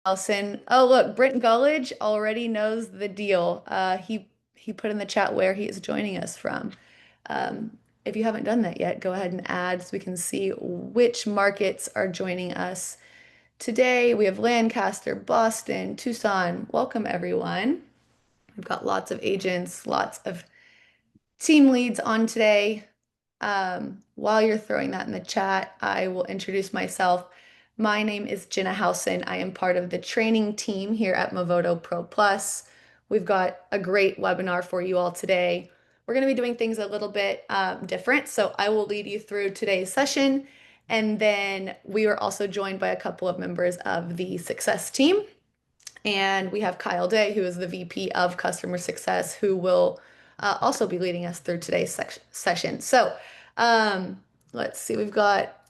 Allison. Oh, look, Brent Gullidge already knows the deal. He put in the chat where he is joining us from. If you haven't done that yet, go ahead and add so we can see which markets are joining us today. We have Lancaster, Boston, Tucson. Welcome, everyone. We've got lots of agents, lots of team leads on today. While you're throwing that in the chat, I will introduce myself. My name is Jenna Housen. I am part of the training team here at Movoto Pro Plus. We've got a great webinar for you all today. We're going to be doing things a little bit different, so I will lead you through today's session. And then we are also joined by a couple of members of the success team. And we have Kyle Day, who is the VP of Customer Success, who will also be leading us through today's session. So let's see, we've got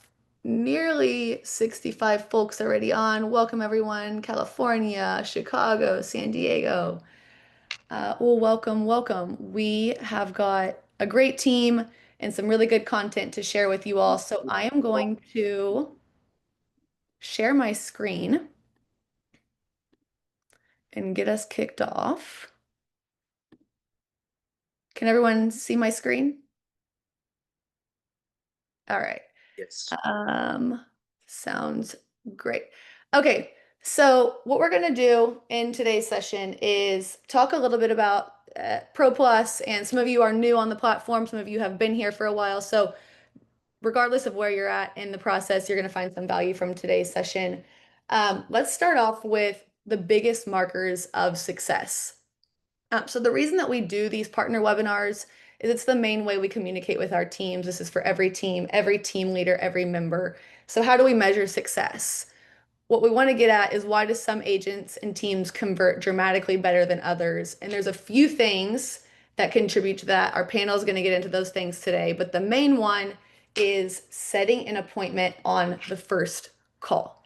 nearly 65 folks already on. Welcome, everyone. California, Chicago, San Diego. Well, welcome, welcome. We have got a great team and some really good content to share with you all. So I am going to share my screen and get us kicked off. Can everyone see my screen? All right. Yes. Um, Sounds great. Okay, so what we're going to do in today's session is talk a little bit about Pro Plus, and some of you are new on the platform, some of you have been here for a while. So regardless of where you're at in the process, you're going to find some value from today's session. Let's start off with the biggest markers of success. So the reason that we do these partner webinars is it's the main way we communicate with our teams. This is for every team leader, every member. So how do we measure success? What we want to get at is why do some agents and teams convert dramatically better than others? And there's a few things that contribute to that. Our panel is going to get into those things today, but the main one is setting an appointment on the first call.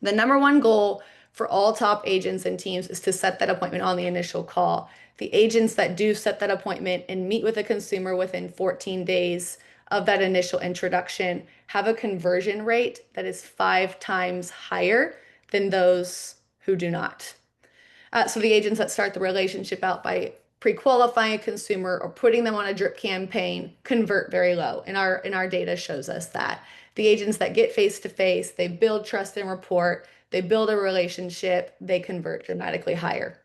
The number one goal for all top agents and teams is to set that appointment on the initial call. The agents that do set that appointment and meet with a consumer within 14 days of that initial introduction have a conversion rate that is 5 times higher than those who do not. So the agents that start the relationship out by pre-qualifying a consumer or putting them on a drip campaign convert very low. And our data shows us that. The agents that get face to face, they build trust and rapport, they build a relationship, they convert dramatically higher.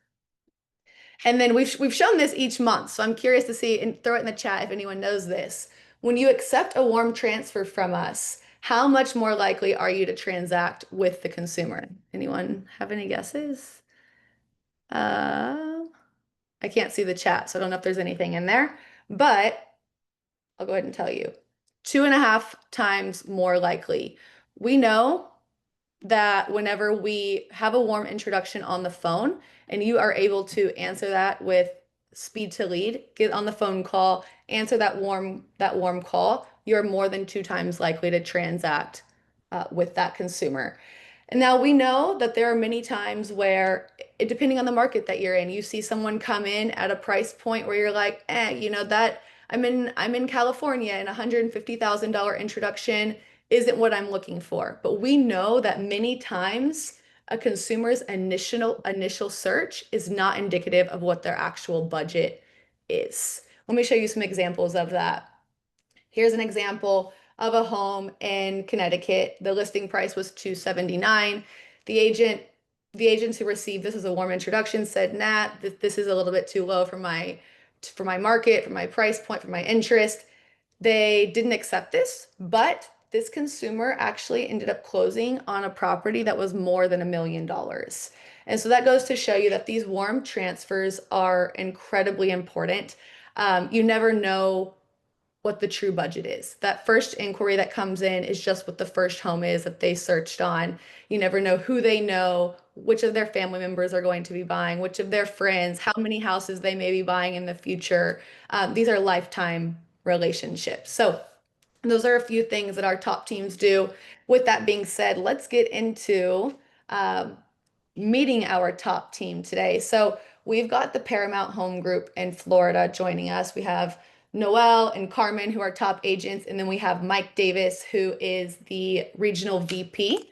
And then we've shown this each month. So I'm curious to see and throw it in the chat if anyone knows this. When you accept a warm transfer from us, how much more likely are you to transact with the consumer? Anyone have any guesses? Uh, I can't see the chat, so I don't know if there's anything in there, but I'll go ahead and tell you. 2.5 times more likely. We know that whenever we have a warm introduction on the phone and you are able to answer that with speed to lead, get on the phone call, answer that warm call, you're more than 2 times likely to transact with that consumer. And now we know that there are many times where, depending on the market that you're in, you see someone come in at a price point where you're like, that I'm in California and $150,000 introduction isn't what I'm looking for. But we know that many times a consumer's initial search is not indicative of what their actual budget is. Let me show you some examples of that. Here's an example of a home in Connecticut. The listing price was $279. The agent, the agents who received this as a warm introduction said, "Nah, this is a little bit too low for my market, for my price point, for my interest." They didn't accept this, but this consumer actually ended up closing on a property that was more than $1 million. And so that goes to show you that these warm transfers are incredibly important. You never know what the true budget is. That first inquiry that comes in is just what the first home is that they searched on. You never know who they know, which of their family members are going to be buying, which of their friends, how many houses they may be buying in the future. These are lifetime relationships. So those are a few things that our top teams do. With that being said, let's get into um, meeting our top team today. So we've got the Paramount Home Group in Florida joining us. We have Noel and Carmen, who are top agents, and then we have Mike Davis, who is the regional VP.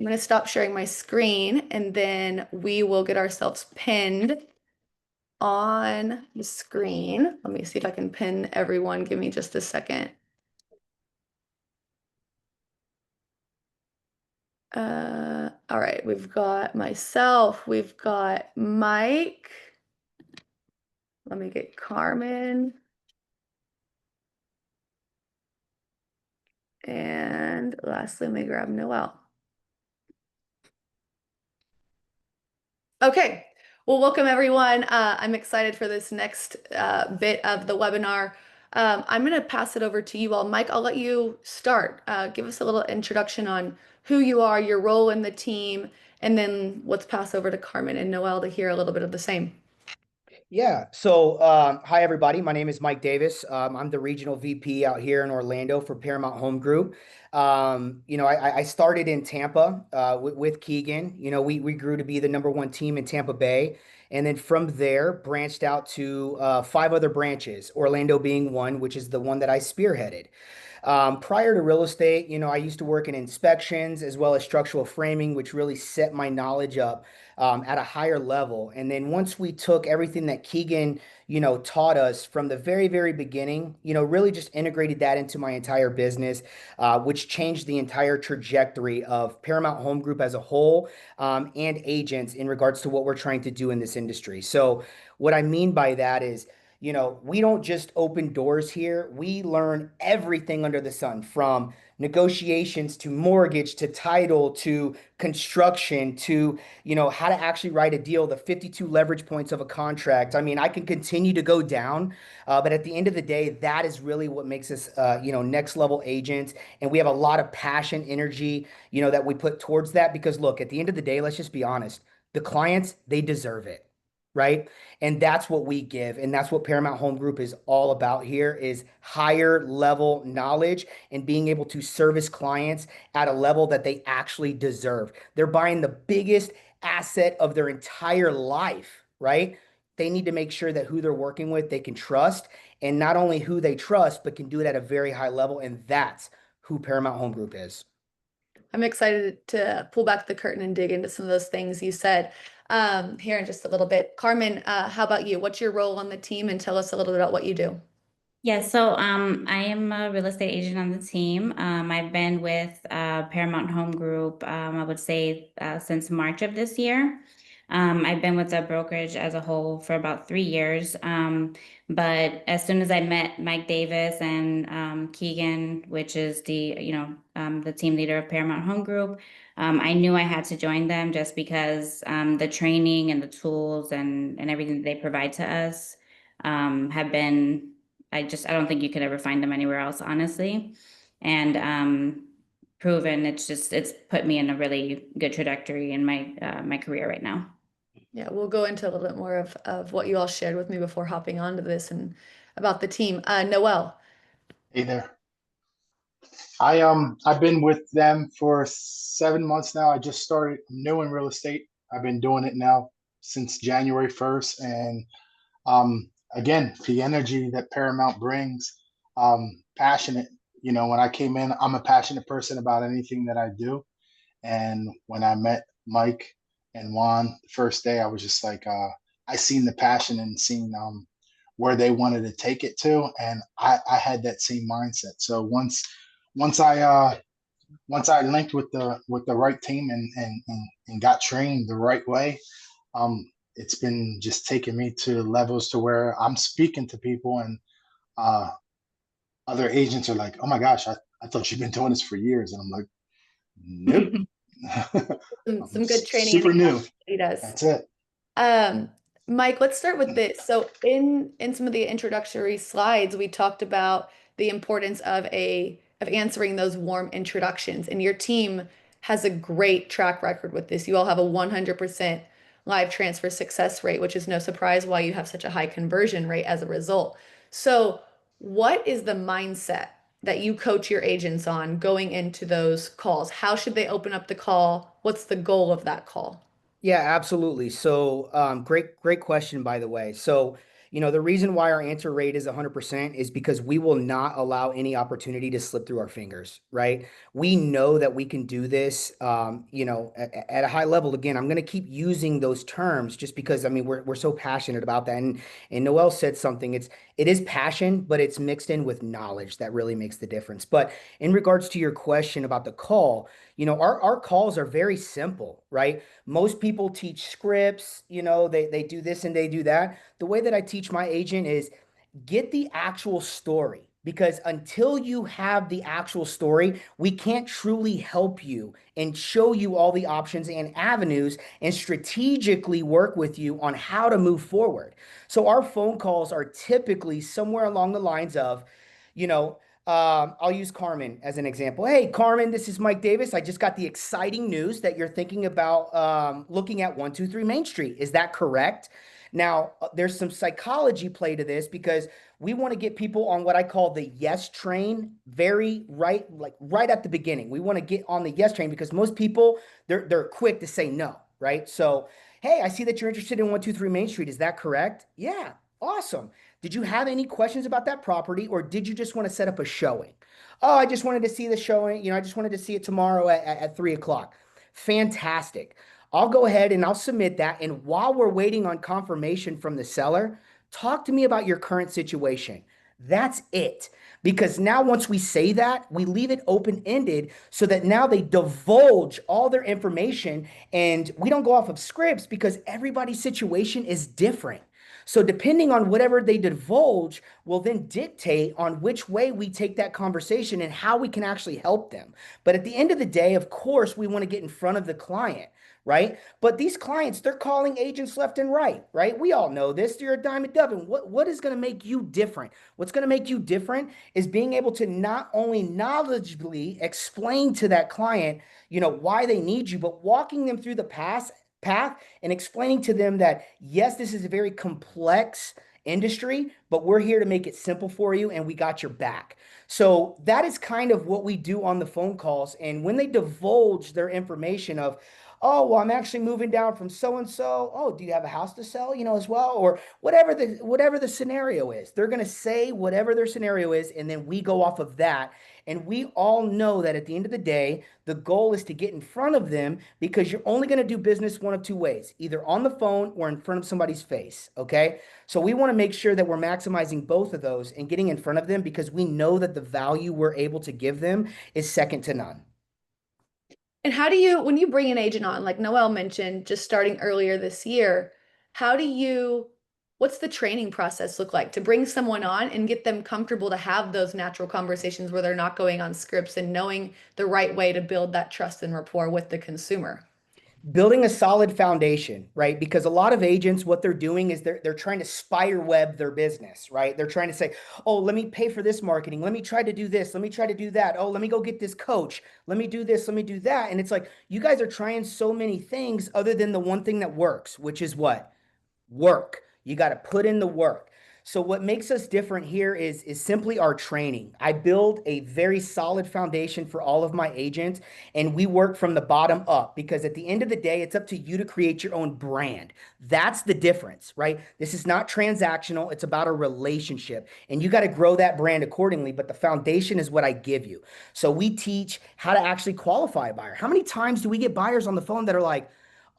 I'm going to stop sharing my screen and then we will get ourselves pinned on the screen. Let me see if I can pin everyone. Give me just a second. All right, we've got myself, we've got Mike. Let me get Carmen. And lastly, let me grab Noel. Okay, well, welcome everyone. I'm excited for this next bit of the webinar. I'm going to pass it over to you all. Mike, I'll let you start. Give us a little introduction on who you are, your role in the team, and then let's pass over to Carmen and Noel to hear a little bit of the same. Yeah. Hi, everybody. My name is Mike Davis. I'm the regional VP out here in Orlando for Paramount Home Group. I started in Tampa with Keegan. We grew to be the #1 team in Tampa Bay. And then from there, branched out to 5 other branches, Orlando being one, which is the one that I spearheaded. Prior to real estate, I used to work in inspections as well as structural framing, which really set my knowledge up at a higher level. And then once we took everything that Keegan, taught us from the very, very beginning, really just integrated that into my entire business, which changed the entire trajectory of Paramount Home Group as a whole, and agents in regards to what we're trying to do in this industry. So what I mean by that is, we don't just open doors here. We learn everything under the sun, from negotiations to mortgage to title to construction to, how to actually write a deal, the 52 leverage points of a contract. I mean, I can continue to go down, but at the end of the day, that is really what makes us, next level agents. And we have a lot of passion, energy, that we put towards that because look, at the end of the day, let's just be honest. The clients, they deserve it. Right. And that's what we give. And that's what Paramount Home Group is all about here is higher level knowledge and being able to service clients at a level that they actually deserve. They're buying the biggest asset of their entire life, right? They need to make sure that who they're working with, they can trust, and not only who they trust, but can do it at a very high level. And that's who Paramount Home Group is. I'm excited to pull back the curtain and dig into some of those things you said here in just a little bit. Carmen, how about you? What's your role on the team and tell us a little bit about what you do? Yeah, so I am a real estate agent on the team. I've been with Paramount Home Group, I would say since March of this year. I've been with the brokerage as a whole for about 3 years. But as soon as I met Mike Davis and Keegan, which is the team leader of Paramount Home Group, I knew I had to join them just because the training and the tools and everything that they provide to us have been. I don't think you could ever find them anywhere else, honestly. And proven it's put me in a really good trajectory in my career right now. Yeah, we'll go into a little bit more of what you all shared with me before hopping onto this and about the team. Noel. Hey there. I've been with them for 7 months now. I just started new in real estate. I've been doing it now since January 1st. And again, the energy that Paramount brings, passionate. When I came in, I'm a passionate person about anything that I do. And when I met Mike and Juan the first day, I was just like, I seen the passion and seen where they wanted to take it to, and I had that same mindset. So once I once I linked with the right team and got trained the right way, it's been just taking me to levels to where I'm speaking to people and uh, other agents are like, "Oh my gosh, I thought you've been doing this for years," and I'm like, "Nope." I'm Some good training and super new. he does. That's it. Um, Mike, let's start with this. So in some of the introductory slides, we talked about the importance of answering those warm introductions, and your team has a great track record with this. You all have a 100% live transfer success rate, which is no surprise why you have such a high conversion rate as a result. So, what is the mindset that you coach your agents on going into those calls? How should they open up the call? What's the goal of that call? Yeah, absolutely. So, great question, by the way. So, The reason why our answer rate is 100% is because we will not allow any opportunity to slip through our fingers, right? We know that we can do this, at a high level. Again, I'm going to keep using those terms just because, I mean, we're so passionate about that. And Noel said something, it is passion, but it's mixed in with knowledge that really makes the difference. But in regards to your question about the call, our calls are very simple, right? Most people teach scripts, they do this and they do that. The way that I teach my agent is get the actual story, because until you have the actual story, we can't truly help you and show you all the options and avenues and strategically work with you on how to move forward. So our phone calls are typically somewhere along the lines of, you know, I'll use Carmen as an example. Hey, Carmen, this is Mike Davis. I just got the exciting news that you're thinking about looking at 123 Main Street. Is that correct? Now, there's some psychology play to this because we want to get people on what I call the yes train very right, like right at the beginning. We want to get on the yes train because most people, they're quick to say no, right? So, hey, I see that you're interested in 123 Main Street. Is that correct? Yeah, awesome. Did you have any questions about that property, or did you just want to set up a showing? Oh, I just wanted to see the showing. I just wanted to see it tomorrow at 3 o'clock. Fantastic. I'll go ahead and I'll submit that. And while we're waiting on confirmation from the seller, talk to me about your current situation. That's it. Because now, once we say that, we leave it open ended so that now they divulge all their information and we don't go off of scripts because everybody's situation is different. So, depending on whatever they divulge, will then dictate on which way we take that conversation and how we can actually help them. But at the end of the day, of course, we want to get in front of the client, right? But these clients, they're calling agents left and right? We all know this. You're a dime a dozen. What is going to make you different? What's going to make you different is being able to not only knowledgeably explain to that client, why they need you, but walking them through the path and explaining to them that, yes, this is a very complex industry, but we're here to make it simple for you and we got your back. So that is kind of what we do on the phone calls. And when they divulge their information of, oh, well, I'm actually moving down from so and so. Oh, do you have a house to sell, as well? Or whatever the scenario is. They're going to say whatever their scenario is, and then we go off of that. And we all know that at the end of the day, the goal is to get in front of them because you're only going to do business one of two ways, either on the phone or in front of somebody's face. Okay. So we want to make sure that we're maximizing both of those and getting in front of them because we know that the value we're able to give them is second to none. And how do you, when you bring an agent on, like Noel mentioned, just starting earlier this year, how do you, what's the training process look like to bring someone on and get them comfortable to have those natural conversations where they're not going on scripts and knowing the right way to build that trust and rapport with the consumer? Building a solid foundation, right? Because a lot of agents, what they're doing is they're trying to spider web their business, right? They're trying to say, oh, let me pay for this marketing. Let me try to do this. Let me try to do that. Oh, let me go get this coach. Let me do this. Let me do that. And it's like, you guys are trying so many things other than the one thing that works, which is what? Work. You got to put in the work. So what makes us different here is simply our training. I build a very solid foundation for all of my agents, and we work from the bottom up because at the end of the day, it's up to you to create your own brand. That's the difference, right? This is not transactional. It's about a relationship, and you got to grow that brand accordingly, but the foundation is what I give you. So we teach how to actually qualify a buyer. How many times do we get buyers on the phone that are like,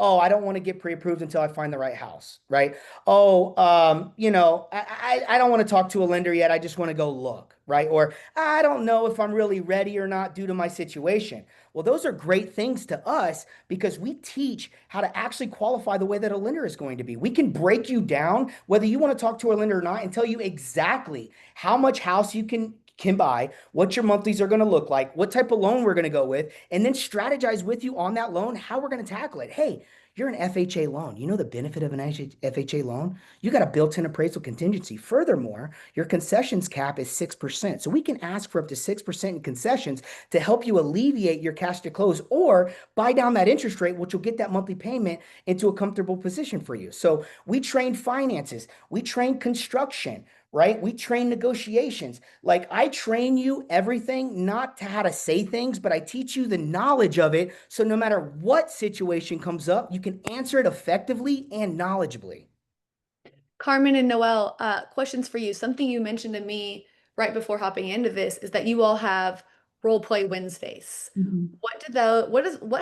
oh, I don't want to get pre-approved until I find the right house, right? Oh, I don't want to talk to a lender yet. I just want to go look, right? Or I don't know if I'm really ready or not due to my situation. Well, those are great things to us because we teach how to actually qualify the way that a lender is going to be. We can break you down, whether you want to talk to a lender or not, and tell you exactly how much house you can buy, what your monthlies are going to look like, what type of loan we're going to go with, and then strategize with you on that loan, how we're going to tackle it. Hey, you're an FHA loan. You know the benefit of an FHA loan? You got a built-in appraisal contingency. Furthermore, your concessions cap is 6%. So we can ask for up to 6% in concessions to help you alleviate your cash to close or buy down that interest rate, which will get that monthly payment into a comfortable position for you. So we train finances. We train construction, right? We train negotiations. Like I train you everything, not to how to say things, but I teach you the knowledge of it. So no matter what situation comes up, you can answer it effectively and knowledgeably. Carmen and Noel, questions for you. Something you mentioned to me right before hopping into this is that you all have role play Wednesdays. Mhm. What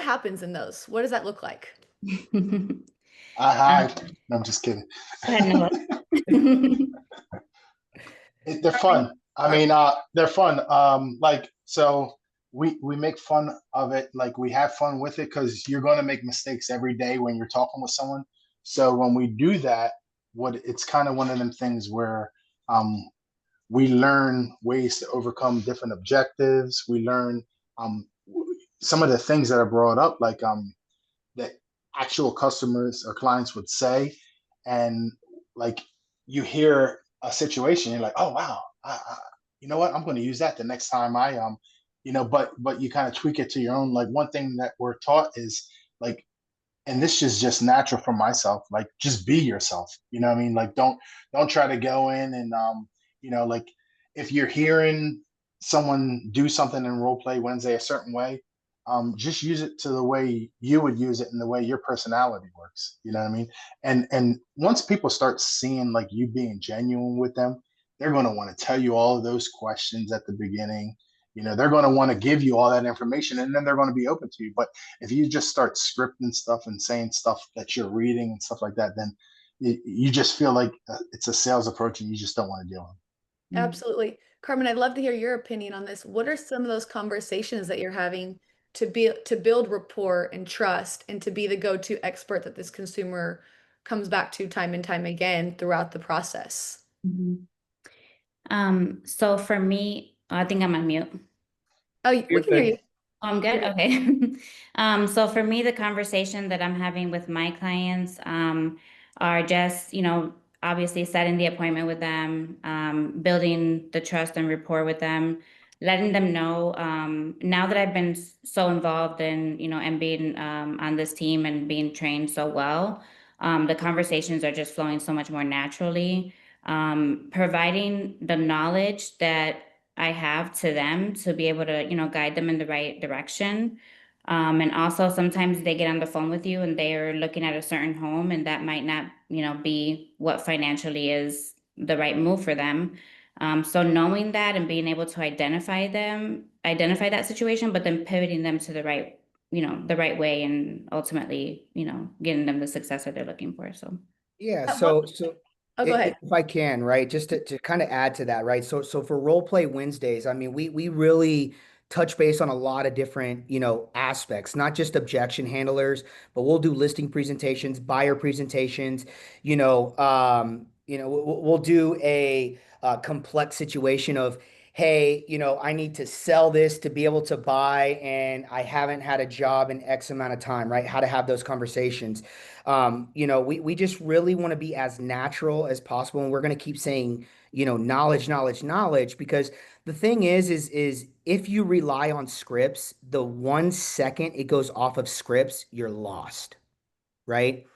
happens in those? What does that look like? I Um, hide. No, I'm just kidding. Go ahead, Noah. They're Carmen, fun. I or- mean, they're fun. Like so, we make fun of it. Like we have fun with it because you're going to make mistakes every day when you're talking with someone. So when we do that, what it's kind of one of them things where um, we learn ways to overcome different objectives. We learn um, some of the things that are brought up, like that actual customers or clients would say, and like you hear a situation, you're like, oh wow, you know what, I'm going to use that the next time I but you kind of tweak it to your own. Like one thing that we're taught is like, and this is just natural for myself, like just be yourself, you know what I mean? Like don't try to go in and like if you're hearing someone do something in role play Wednesday a certain way, just use it to the way you would use it and the way your personality works, you know what I mean? And once people start seeing like you being genuine with them, they're going to want to tell you all of those questions at the beginning. They're going to want to give you all that information, and then they're going to be open to you. But if you just start scripting stuff and saying stuff that you're reading and stuff like that, then you just feel like it's a sales approach and you just don't want to deal with Absolutely. Carmen, I'd love to hear your opinion on this. What are some of those conversations that you're having to build rapport and trust and to be the go-to expert that this consumer comes back to time and time again throughout the process? Mhm. So for me, I think I'm on mute. Oh, we You're can hear good. you. I'm You're good. good. Okay. So for me, the conversation that I'm having with my clients, are just, obviously setting the appointment with them, building the trust and rapport with them, letting them know, now that I've been so involved in, and being, on this team and being trained so well, the conversations are just flowing so much more naturally. Providing the knowledge that I have to them to be able to, guide them in the right direction. And also sometimes they get on the phone with you and they are looking at a certain home and that might not, be what financially is the right move for them. So knowing that and being able to identify that situation, but then pivoting them to the right way and ultimately, getting them the success that they're looking for. So. Yeah, What? so Oh, go ahead. if I can, right, just to kind of add to that, right? So for role play Wednesdays, I mean, we really touch base on a lot of different, aspects, not just objection handlers, but we'll do listing presentations, buyer presentations, we'll do a complex situation of, hey, I need to sell this to be able to buy, and I haven't had a job in X amount of time, right? How to have those conversations. We just really want to be as natural as possible, and we're going to keep saying, knowledge, knowledge, knowledge, because the thing is if you rely on scripts, the 1 second it goes off of scripts, you're lost, right?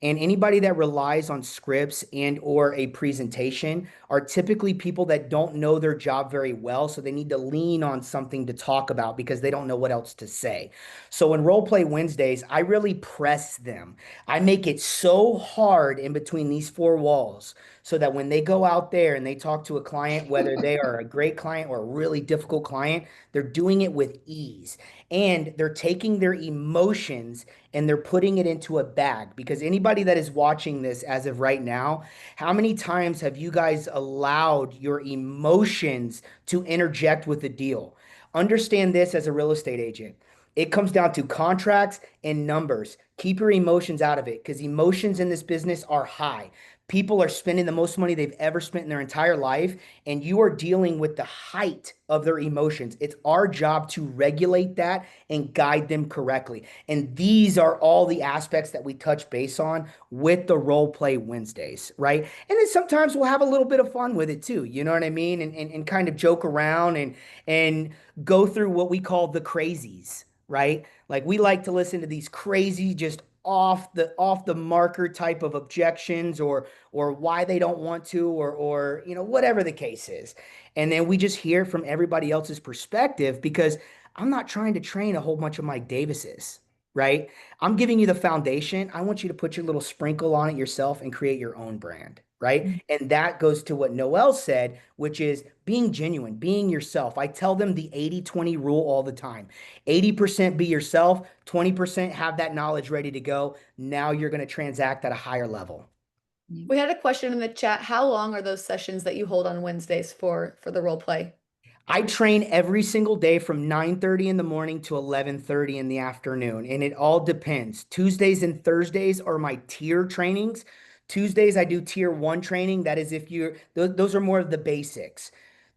And anybody that relies on scripts and or a presentation are typically people that don't know their job very well, so they need to lean on something to talk about because they don't know what else to say. So in Role Play Wednesdays, I really press them. I make it so hard in between these four walls so that when they go out there and they talk to a client, whether they are a great client or a really difficult client, they're doing it with ease. And they're taking their emotions and they're putting it into a bag, because anybody that is watching this as of right now, how many times have you guys allowed your emotions to interject with the deal? Understand this as a real estate agent. It comes down to contracts and numbers. Keep your emotions out of it because emotions in this business are high. People are spending the most money they've ever spent in their entire life, and you are dealing with the height of their emotions. It's our job to regulate that and guide them correctly. And these are all the aspects that we touch base on with the role play Wednesdays, right? And then sometimes we'll have a little bit of fun with it too. You know what I mean? And kind of joke around and go through what we call the crazies, right? Like we like to listen to these crazy, just off the marker type of objections or why they don't want to or whatever the case is. And then we just hear from everybody else's perspective, because I'm not trying to train a whole bunch of Mike Davises, right? I'm giving you the foundation. I want you to put your little sprinkle on it yourself and create your own brand. right? And that goes to what Noel said, which is being genuine, being yourself. I tell them the 80-20 rule all the time. 80% be yourself, 20% have that knowledge ready to go. Now you're going to transact at a higher level. We had a question in the chat. How long are those sessions that you hold on Wednesdays for the role play? I train every single day from 9:30 in the morning to 11:30 in the afternoon, and it all depends. Tuesdays and Thursdays are my tier trainings. Tuesdays I do tier 1 training. That is if you're those are more of the basics.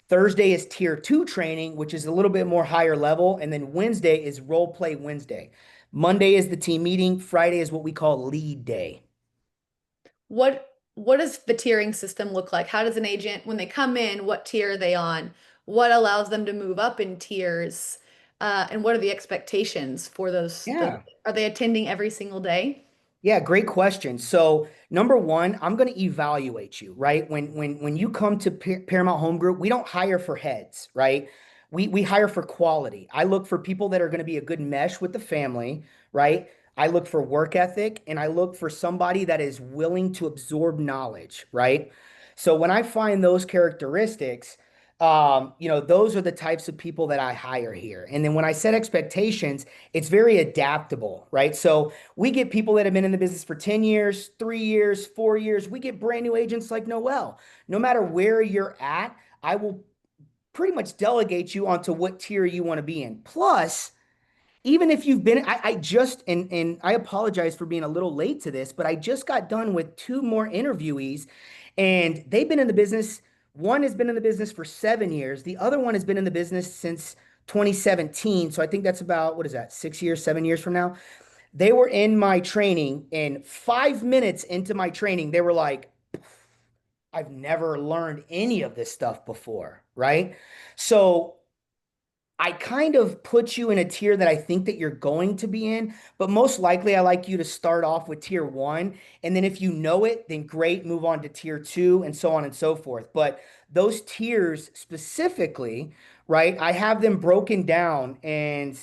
Thursday is tier 2 training, which is a little bit more higher level, and then Wednesday is role play Wednesday. Monday is the team meeting. Friday is what we call lead day. What does the tiering system look like? How does an agent, when they come in, what tier are they on? What allows them to move up in tiers? And what are the expectations for those, Yeah. are they attending every single day? Yeah, great question. So, number one, I'm going to evaluate you, right? When you come to Paramount Home Group, we don't hire for heads, right? We hire for quality. I look for people that are going to be a good mesh with the family, right? I look for work ethic and I look for somebody that is willing to absorb knowledge, right? So when I find those characteristics, those are the types of people that I hire here. And then when I set expectations, it's very adaptable, right? So we get people that have been in the business for 10 years, 3 years, 4 years. We get brand new agents like Noel. No matter where you're at, I will pretty much delegate you onto what tier you want to be in. Plus, even if you've been, I just, and I apologize for being a little late to this, but I just got done with two more interviewees and they've been in the business. One has been in the business for 7 years. The other one has been in the business since 2017. So I think that's about, what is that, 6 years, 7 years from now? They were in my training, and 5 minutes into my training, they were like, I've never learned any of this stuff before, right? So I kind of put you in a tier that I think that you're going to be in, but most likely I like you to start off with tier 1. And then if you know it, then great, move on to tier 2 and so on and so forth. But those tiers specifically, right, I have them broken down and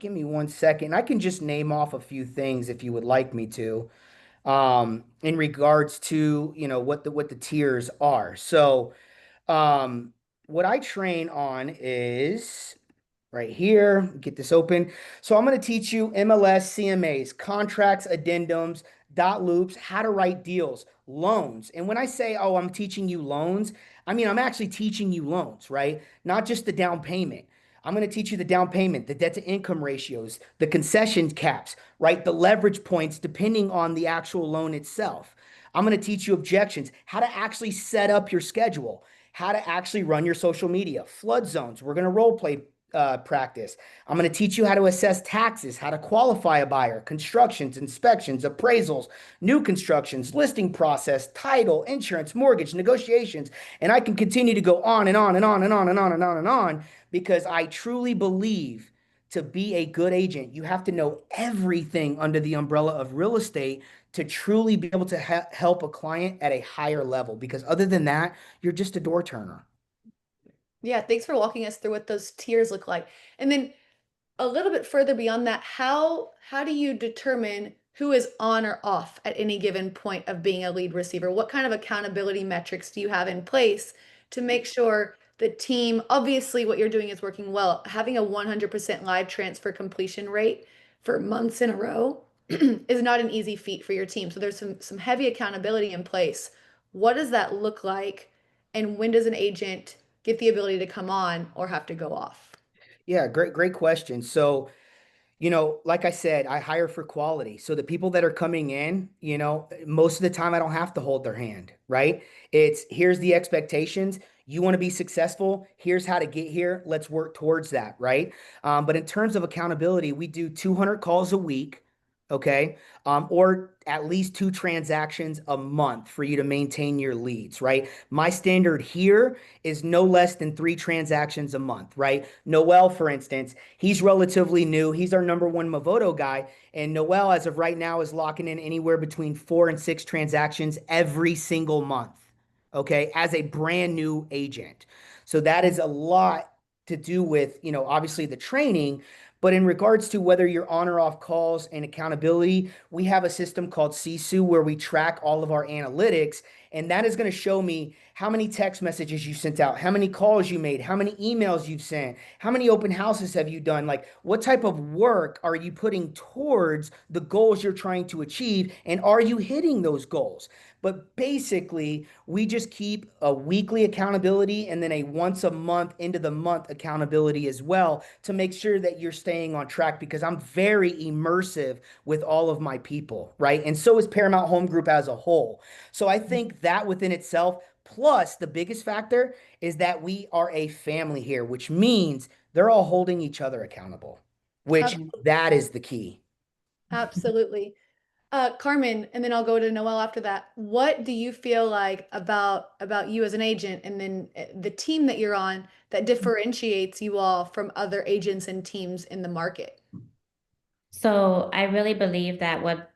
give me 1 second. I can just name off a few things if you would like me to in regards to, what the tiers are. So um, what I train on is right here. Get this open. So I'm going to teach you MLS, CMAs, contracts, addendums, dot loops, how to write deals, loans. And when I say, oh, I'm teaching you loans, I mean, I'm actually teaching you loans, right? Not just the down payment. I'm going to teach you the down payment, the debt to income ratios, the concession caps, right? The leverage points depending on the actual loan itself. I'm going to teach you objections, how to actually set up your schedule, how to actually run your social media, flood zones. We're going to role play practice. I'm going to teach you how to assess taxes, how to qualify a buyer, constructions, inspections, appraisals, new constructions, listing process, title, insurance, mortgage, negotiations. And I can continue to go on and on and on and on and on and on and on because I truly believe to be a good agent, you have to know everything under the umbrella of real estate to truly be able to help a client at a higher level. Because other than that, you're just a door turner. Yeah, thanks for walking us through what those tiers look like. And then a little bit further beyond that, how do you determine who is on or off at any given point of being a lead receiver? What kind of accountability metrics do you have in place to make sure the team, obviously what you're doing is working well, having a 100% live transfer completion rate for months in a row is not an easy feat for your team. So there's some heavy accountability in place. What does that look like? And when does an agent get the ability to come on or have to go off? Yeah, great question. So, like I said, I hire for quality. So the people that are coming in, most of the time I don't have to hold their hand, right? It's here's the expectations. You want to be successful. Here's how to get here. Let's work towards that, right? But in terms of accountability, we do 200 calls a week, okay? Or at least 2 transactions a month for you to maintain your leads, right? My standard here is no less than 3 transactions a month, right? Noel, for instance, he's relatively new. He's our number one Movoto guy. And Noel, as of right now, is locking in anywhere between 4 and 6 transactions every single month, okay, as a brand new agent. So that is a lot to do with, obviously the training. But in regards to whether you're on or off calls and accountability, we have a system called Sisu where we track all of our analytics. And that is going to show me how many text messages you sent out, how many calls you made, how many emails you've sent, how many open houses have you done? Like, what type of work are you putting towards the goals you're trying to achieve? And are you hitting those goals? But basically, we just keep a weekly accountability and then a once a month, end of the month accountability as well to make sure that you're staying on track because I'm very immersive with all of my people, right? And so is Paramount Home Group as a whole. So I think that within itself, plus the biggest factor is that we are a family here, which means they're all holding each other accountable, which Ab- that is the key. Absolutely. Carmen, and then I'll go to Noel after that. What do you feel like about you as an agent and then the team that you're on that differentiates you all from other agents and teams in the market? So I really believe that what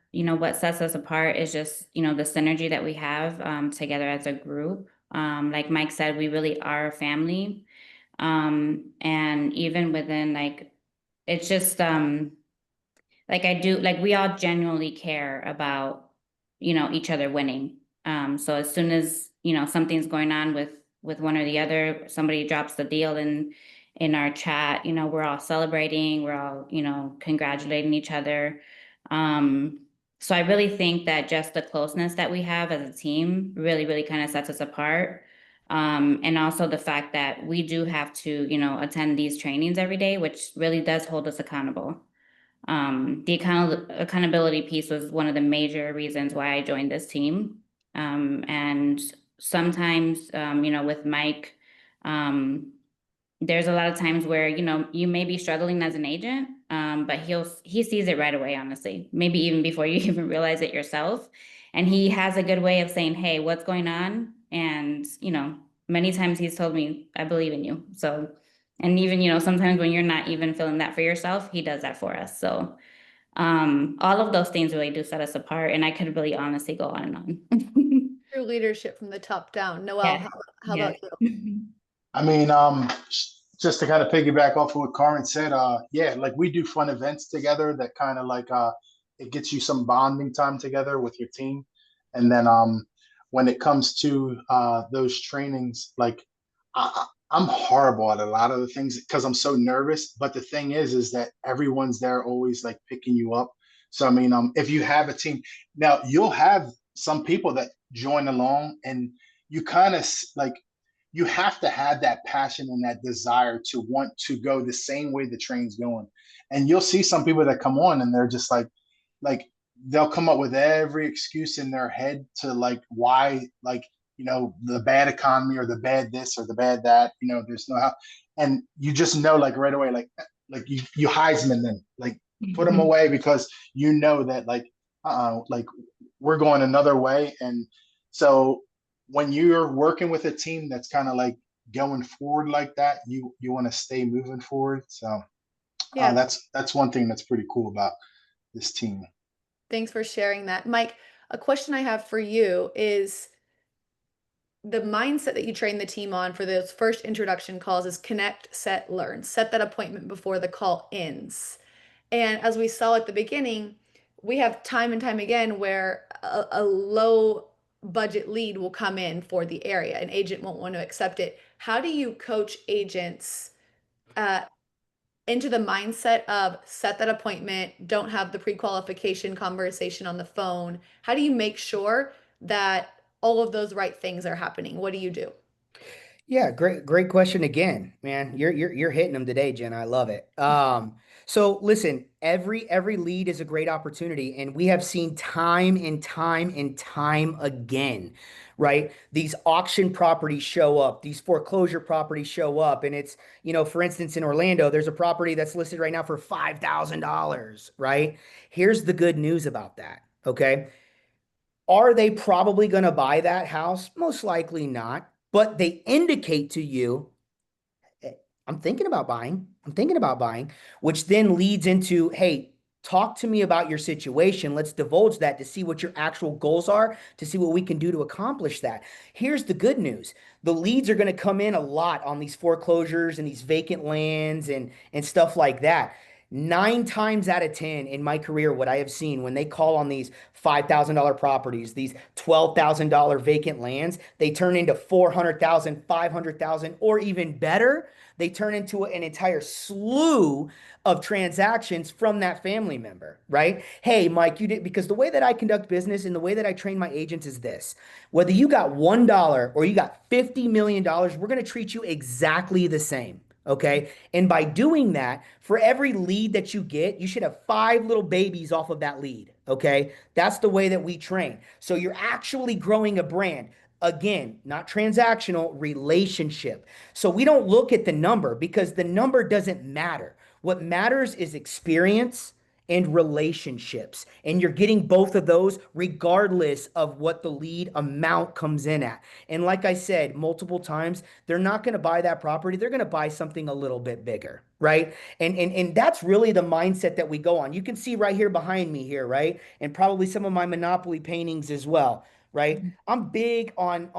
sets us apart is just, the synergy that we have together as a group. Like Mike said, we really are a family. And even within it's just like we all genuinely care about, each other winning. So as soon as, something's going on with one or the other, somebody drops the deal in our chat, we're all celebrating, we're all, congratulating each other. Um, so I really think that just the closeness that we have as a team really, really kind of sets us apart. And also the fact that we do have to, attend these trainings every day, which really does hold us accountable. The accountability piece was one of the major reasons why I joined this team. And sometimes, with Mike, um, there's a lot of times where, you may be struggling as an agent, but he sees it right away, honestly, maybe even before you even realize it yourself. And he has a good way of saying, hey, what's going on? And, many times he's told me, I believe in you. So, and even, sometimes when you're not even feeling that for yourself, he does that for us. So, all of those things really do set us apart. And I could really honestly go on and on. True leadership from the top down. Noel, Yes. how about Yes. you? I mean, just to kind of piggyback off of what Carmen said, yeah, like we do fun events together that kind of it gets you some bonding time together with your team. And then when it comes to those trainings, like I'm horrible at a lot of the things because I'm so nervous. But the thing is that everyone's there always like picking you up. So I mean, if you have a team now, you'll have some people that join along, and you kind of like you have to have that passion and that desire to want to go the same way the train's going. And you'll see some people that come on and they're just like they'll come up with every excuse in their head to like why the bad economy or the bad this or the bad that, there's no how. And you just know like right away, like you Heisman them, like put them away because you know that like we're going another way. And so when you're working with a team that's kind of like going forward like that, you want to stay moving forward. So Yeah, that's one thing that's pretty cool about this team. thanks for sharing that. Mike, a question I have for you is the mindset that you train the team on for those first introduction calls is connect, set, learn. Set that appointment before the call ends. And as we saw at the beginning, we have time and time again where a low budget lead will come in for the area. An agent won't want to accept it. How do you coach agents uh, into the mindset of set that appointment, don't have the pre-qualification conversation on the phone? How do you make sure that all of those right things are happening? What do you do? Yeah, great question again, man. You're hitting them today, Jen. I love it. So listen, every lead is a great opportunity, and we have seen time and time and time again, right? These auction properties show up, these foreclosure properties show up, and it's, for instance, in Orlando, there's a property that's listed right now for $5,000, right? Here's the good news about that, okay? Are they probably going to buy that house? Most likely not, but they indicate to you, I'm thinking about buying. I'm thinking about buying, which then leads into, hey, talk to me about your situation. Let's divulge that to see what your actual goals are, to see what we can do to accomplish that. Here's the good news. The leads are going to come in a lot on these foreclosures and these vacant lands and stuff like that. 9 times out of 10 in my career, what I have seen when they call on these $5,000 properties, these $12,000 vacant lands, they turn into 400,000, 500,000, or even better, they turn into an entire slew of transactions from that family member, right? Hey, Mike, you did, because the way that I conduct business and the way that I train my agents is this: whether you got $1 or you got $50 million, we're going to treat you exactly the same. Okay. And by doing that, for every lead that you get, you should have 5 little babies off of that lead. Okay. That's the way that we train. So you're actually growing a brand. Again, not transactional, relationship. So we don't look at the number because the number doesn't matter. What matters is experience and relationships. And you're getting both of those regardless of what the lead amount comes in at. And like I said multiple times, they're not going to buy that property. They're going to buy something a little bit bigger, right? And that's really the mindset that we go on. You can see right here behind me here, right? And probably some of my Monopoly paintings as well, right? I'm big on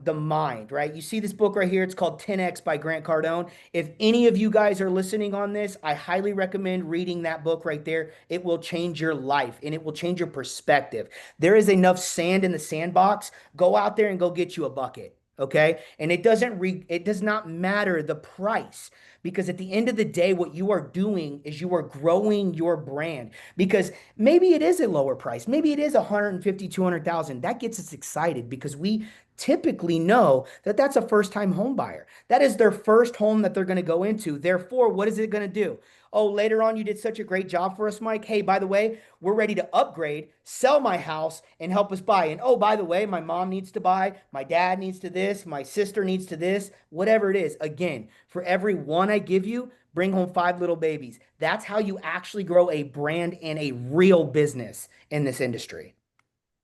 the mind, right? You see this book right here, it's called 10X by Grant Cardone. If any of you guys are listening on this, I highly recommend reading that book right there. It will change your life and it will change your perspective. There is enough sand in the sandbox. Go out there and go get you a bucket. Okay. And it does not matter the price, because at the end of the day, what you are doing is you are growing your brand. Because maybe it is a lower price. Maybe it is 150, 200,000. That gets us excited because we typically know that that's a first time home buyer. That is their first home that they're going to go into. Therefore, what is it going to do? Oh, later on, you did such a great job for us, Mike. Hey, by the way, we're ready to upgrade, sell my house, and help us buy. And oh, by the way, my mom needs to buy, my dad needs to this, my sister needs to this, whatever it is. Again, for every one I give you, bring home 5 little babies. That's how you actually grow a brand and a real business in this industry.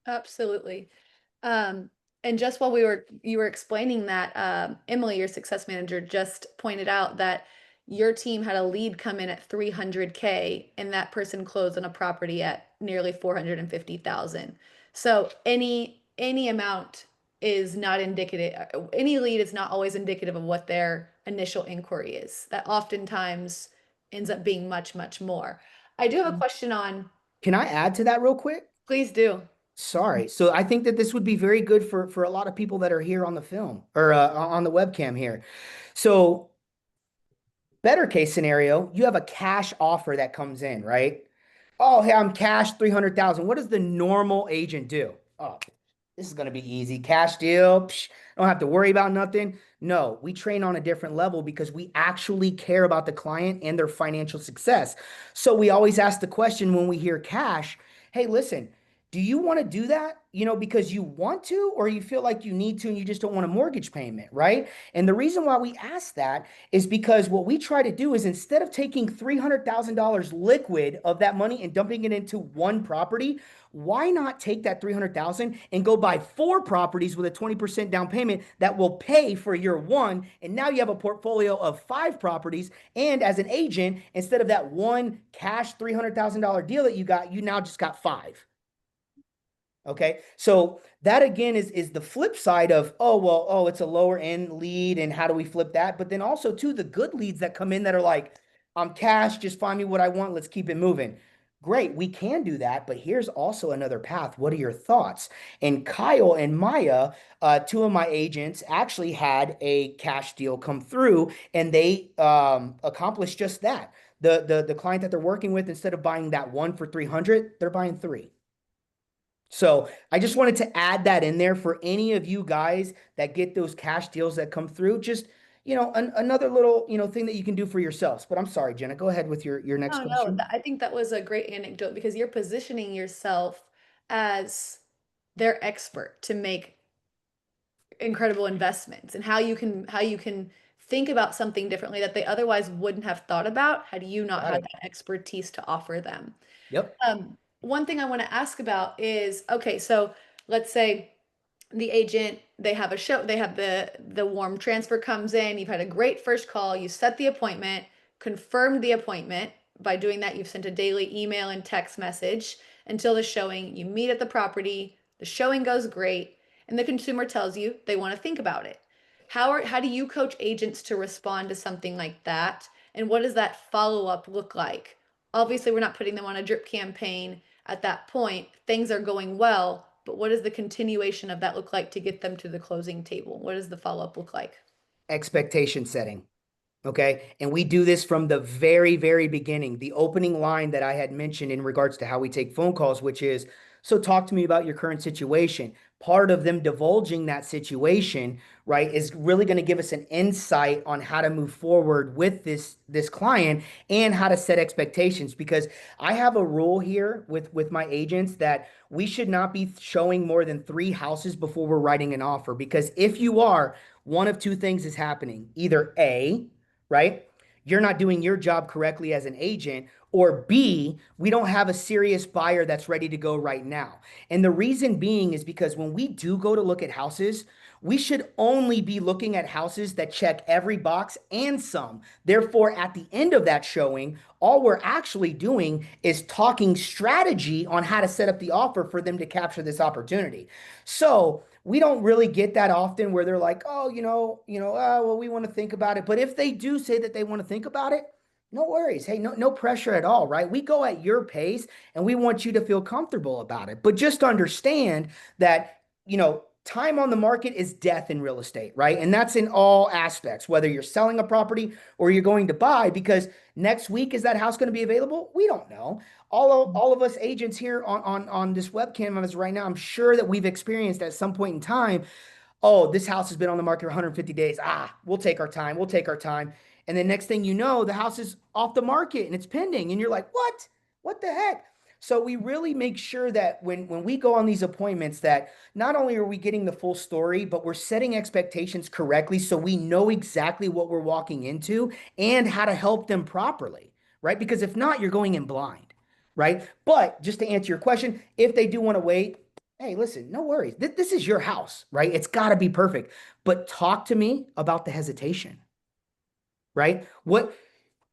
Absolutely. Um, and just while you were explaining that, Emily, your success manager, just pointed out that your team had a lead come in at 300K and that person closed on a property at nearly 450,000. So any amount is not indicative, any lead is not always indicative of what their initial inquiry is. That oftentimes ends up being much, much more. I do have a question on, Can I add to that real quick? please do. Sorry. So I think that this would be very good for a lot of people that are here on the film or on the webcam here. So better case scenario, you have a cash offer that comes in, right? Oh, hey, I'm cash 300,000. What does the normal agent do? Oh, this is going to be easy. Cash deal. Psh, don't have to worry about nothing. No, we train on a different level because we actually care about the client and their financial success. So we always ask the question when we hear cash, hey, listen, do you want to do that? Because you want to, or you feel like you need to and you just don't want a mortgage payment, right? And the reason why we ask that is because what we try to do is, instead of taking $300,000 liquid of that money and dumping it into one property, why not take that 300,000 and go buy 4 properties with a 20% down payment that will pay for year one? And now you have a portfolio of 5 properties. And as an agent, instead of that one cash $300,000 deal that you got, you now just got 5. Okay. So that again is the flip side of, oh, well, oh, it's a lower end lead. And how do we flip that? But then also too, the good leads that come in that are like, I'm cash, just find me what I want. Let's keep it moving. Great. We can do that. But here's also another path. What are your thoughts? And Kyle and Maya, 2 of my agents, actually had a cash deal come through, and they accomplished just that. The client that they're working with, instead of buying that one for 300, they're buying 3. So I just wanted to add that in there for any of you guys that get those cash deals that come through. Just, another little, thing that you can do for yourselves. But I'm sorry, Jenna, go ahead with your next No, no, question. I think that was a great anecdote because you're positioning yourself as their expert to make incredible investments, and how you can think about something differently that they otherwise wouldn't have thought about had you not Got had it. that expertise to offer them. Yep. One thing I want to ask about is, okay, so let's say the agent, they have a show, they have the warm transfer comes in, you've had a great first call, you set the appointment, confirmed the appointment. By doing that, you've sent a daily email and text message until the showing. You meet at the property, the showing goes great, and the consumer tells you they want to think about it. How do you coach agents to respond to something like that? And what does that follow-up look like? Obviously, we're not putting them on a drip campaign at that point. Things are going well, but what does the continuation of that look like to get them to the closing table? What does the follow-up look like? Expectation setting. Okay. And we do this from the very, very beginning. The opening line that I had mentioned in regards to how we take phone calls, which is, so talk to me about your current situation. Part of them divulging that situation, right, is really going to give us an insight on how to move forward with this client and how to set expectations. Because I have a rule here with my agents that we should not be showing more than 3 houses before we're writing an offer. Because if you are, one of two things is happening. Either A, right? You're not doing your job correctly as an agent, or B, we don't have a serious buyer that's ready to go right now. And the reason being is because when we do go to look at houses, we should only be looking at houses that check every box and some. Therefore, at the end of that showing, all we're actually doing is talking strategy on how to set up the offer for them to capture this opportunity. So, we don't really get that often where they're like, oh, well, we want to think about it. But if they do say that they want to think about it, no worries. Hey, no pressure at all, right? We go at your pace and we want you to feel comfortable about it. But just understand that, time on the market is death in real estate, right? And that's in all aspects, whether you're selling a property or you're going to buy, because next week, is that house going to be available? We don't know. All of us agents here on this webcam of us right now, I'm sure that we've experienced at some point in time, oh, this house has been on the market for 150 days. We'll take our time. We'll take our time. And then next thing you know, the house is off the market and it's pending. And you're like, what? What the heck? So we really make sure that when we go on these appointments, that not only are we getting the full story, but we're setting expectations correctly so we know exactly what we're walking into and how to help them properly, right? Because if not, you're going in blind, right? But just to answer your question, if they do want to wait, hey, listen, no worries. This is your house, right? It's got to be perfect. But talk to me about the hesitation, right?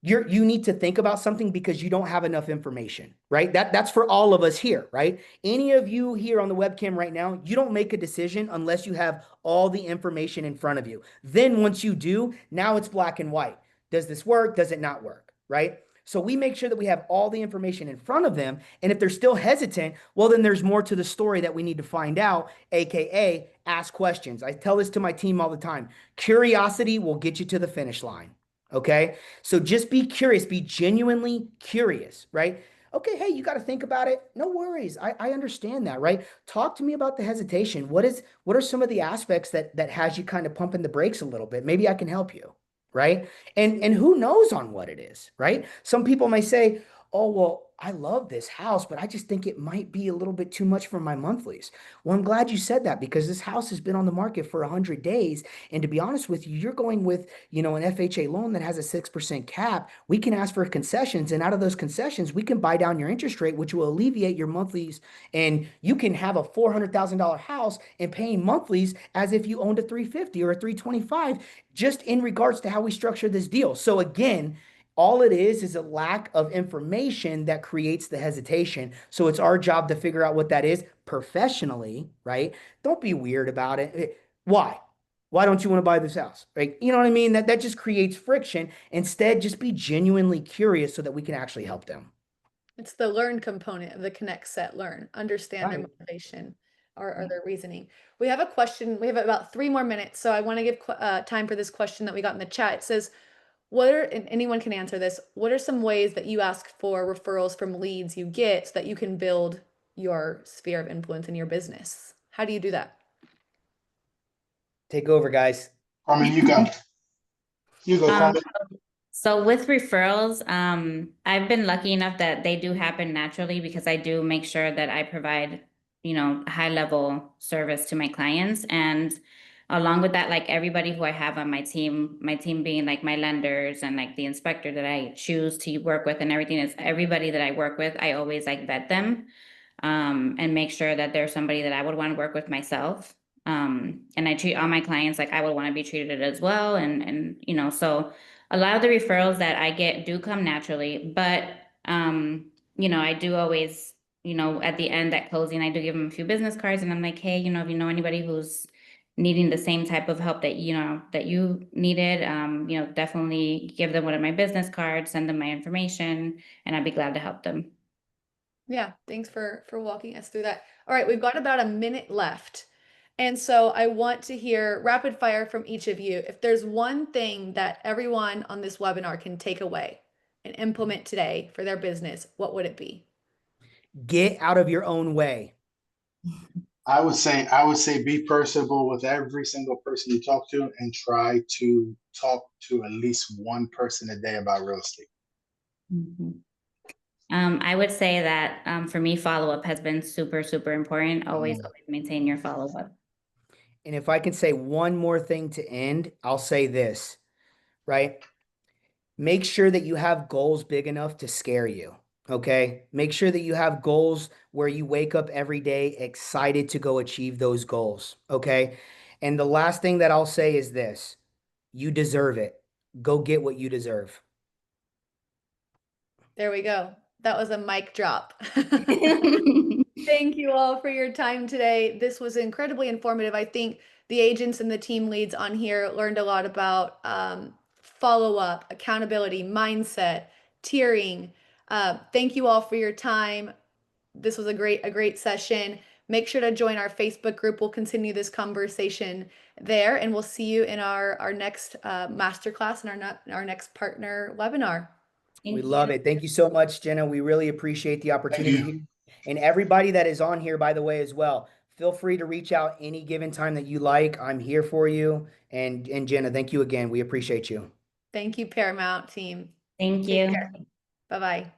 You need to think about something because you don't have enough information, right? That's for all of us here, right? Any of you here on the webcam right now, you don't make a decision unless you have all the information in front of you. Then once you do, now it's black and white. Does this work? Does it not work, right? So we make sure that we have all the information in front of them. And if they're still hesitant, well, then there's more to the story that we need to find out, AKA ask questions. I tell this to my team all the time. Curiosity will get you to the finish line. Okay. So just be curious, be genuinely curious, right? Okay. Hey, you got to think about it. No worries. I understand that, right? Talk to me about the hesitation. What are some of the aspects that has you kind of pumping the brakes a little bit? Maybe I can help you, right? And who knows on what it is, right? Some people may say, oh, well, I love this house, but I just think it might be a little bit too much for my monthlies. Well, I'm glad you said that because this house has been on the market for 100 days. And to be honest with you, you're going with, an FHA loan that has a 6% cap. We can ask for concessions. And out of those concessions, we can buy down your interest rate, which will alleviate your monthlies. And you can have a $400,000 house and paying monthlies as if you owned a 350 or a 325, just in regards to how we structure this deal. So again, all it is a lack of information that creates the hesitation. So it's our job to figure out what that is professionally, right? Don't be weird about it. Why? Why don't you want to buy this house? Right? You know what I mean? That just creates friction. Instead, just be genuinely curious so that we can actually help them. It's the learn component of the connect, set, learn, understand their Right. motivation or their reasoning. We have a question. We have about 3 more minutes. So I want to give time for this question that we got in the chat. It says, and anyone can answer this, what are some ways that you ask for referrals from leads you get so that you can build your sphere of influence in your business? How do you do that? Take over, guys. Carmen, you go. You go, Um, Carmen. So with referrals, I've been lucky enough that they do happen naturally because I do make sure that I provide, high level service to my clients. And along with that, like everybody who I have on my team being like my lenders and like the inspector that I choose to work with and everything, is everybody that I work with, I always like vet them, and make sure that they're somebody that I would want to work with myself. And I treat all my clients like I would want to be treated as well. And so a lot of the referrals that I get do come naturally, but I do always, at the end at closing, I do give them a few business cards and I'm like, hey, if you know anybody who's needing the same type of help that that you needed, definitely give them one of my business cards, send them my information, and I'd be glad to help them. Yeah, thanks for walking us through that. All right, we've got about a minute left. And so I want to hear rapid fire from each of you. If there's one thing that everyone on this webinar can take away and implement today for their business, what would it be? Get out of your own way. I would say be personable with every single person you talk to and try to talk to at least one person a day about real estate. Mhm. I would say that for me, follow-up has been super, super important. Always maintain your follow-up. And if I can say one more thing to end, I'll say this, right? Make sure that you have goals big enough to scare you. Okay. Make sure that you have goals where you wake up every day excited to go achieve those goals. Okay. And the last thing that I'll say is this: you deserve it. Go get what you deserve. There we go. That was a mic drop. Thank you all for your time today. This was incredibly informative. I think the agents and the team leads on here learned a lot about follow-up, accountability, mindset, tiering. Thank you all for your time. This was a great session. Make sure to join our Facebook group. We'll continue this conversation there, and we'll see you in our next masterclass and our next partner webinar. We Thank you. love it. Thank you so much, Jenna. We really appreciate the Thank opportunity you. here. And everybody that is on here, by the way, as well, feel free to reach out any given time that you like. I'm here for you. And Jenna, thank you again. We appreciate you. Thank you, Paramount team. Thank Take you. care. Bye-bye.